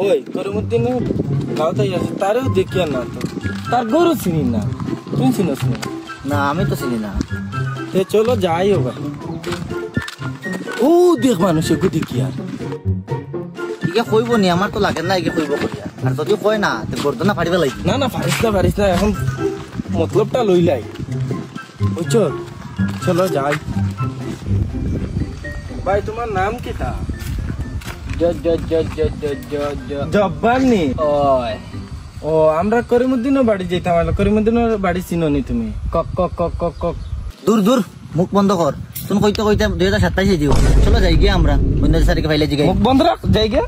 ওই করিমউদ্দিন গাঁওতেই আছে, তারেও দেখি না তো, তার গরু চিনি না, তুই চিনিস না? না আমি তো চিনি না। চলো যাই হোক। ও দেখ মানুষ এগু দেখি আর ইকে কইব নি, আমার তো লাগে না ইকে কইব কইয়া, আর যদি কয় না তো গর্দনা ফাড়িব লাগবে। না না পারিস না, এখন মতলবটা লইলাই বুঝছো। চলো যাই। ভাই তোমার নাম কি? তা জব্বার নি? ও আমরা করিমউদ্দিনের বাড়ি যেতাম। করিমউদ্দিনের বাড়ি চিনোনি তুমি? কক কক কক কক কক। দূর দূর মুখ বন্ধ কর, তুমি কইতে কইতে 2027 দিও। চলো যাই গিয়ে আমরা অন্য সারিকে ফাইলে জিগাই। মুখ বন্ধ রাখ, যাই গে।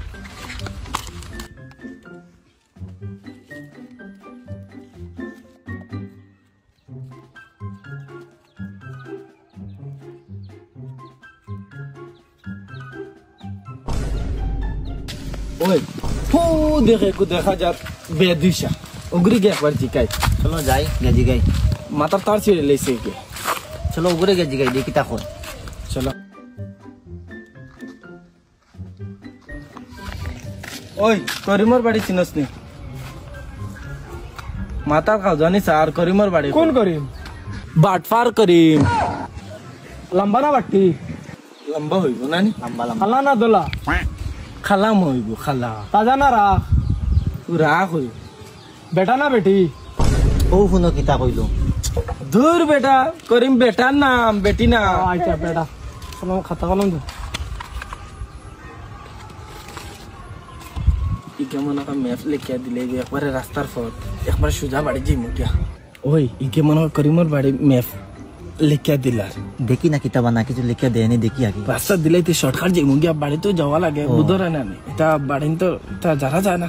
ওই ফু দেখে দেখা যাক বেদিশা উগরি গে একবার জিকাই। চলো যাই গে জিগাই। মাথার তার ছিঁড়ে লেছে গে। চলো উপরে গে জিগাই দেখি তা কর। চলো। ওই করিমর বাড়ি চিনস নি? মাথা খাও জানিস? আর করিমর বাড়ি কোন করিম? বাটফার করিম। লম্বা না বাট্টি? লম্বা হইব না নি? লম্বা লম্বা। খালা না দোলা? খালাম হইব, খালা। তাজা না রাখ? রাখ হইব। বেটা না বেটি? ও শুনো কিতা কইলো। দূর বেটা, করিম বেটার নাম, বেটি না। আচ্ছা বেটা। চলো খাতা কলম দে। ইকে মনে হয় ম্যাপ লিখিয়া দিলে একবারে রাস্তার পথ, একবারে সোজা বাড়ি যাই মুটিয়া। ওই ইকে মনে হয় করিমর বাড়ি ম্যাপ লিখিয়া দিলার। দেখি না কিতা বানা কিছু লিখে দেয়নি, দেখি আগে। রাস্তা দিলে শর্টকাট যাই মুগিয়া, বাড়ি তো যাওয়া লাগে, বুধর না এটা বাড়ি তো এটা যারা যায় না।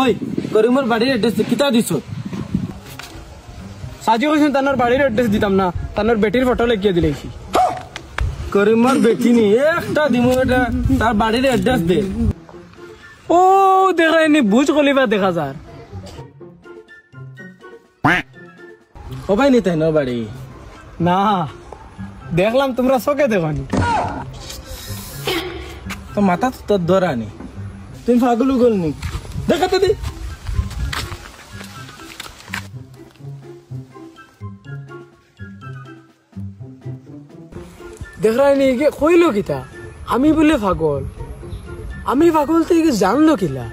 ওই করিমর বাড়ির অ্যাড্রেস কিতা দিছ? সাজি কইছেন তানোর বাড়ির অ্যাড্রেস দিতাম না, তানোর বেটির ফটো লিখিয়ে দিলেছি। করিমর বেটি নি একটা দিমু, এটা তার বাড়ির অ্যাড্রেস দে। ও দেখায়নি বুঝ কলিবা দেখা যার। ও ভাই নি তাই না বাড়ি? না দেখলাম তোমরা চোখে দেখনি। তো মাথা তো তোর ধরা নি, তুমি পাগল উগল নি? দেখাতে দি। দেখায়নি কে কইলো কিতা আমি বলে পাগল? আমি পাগল থেকে জানলো কিলা?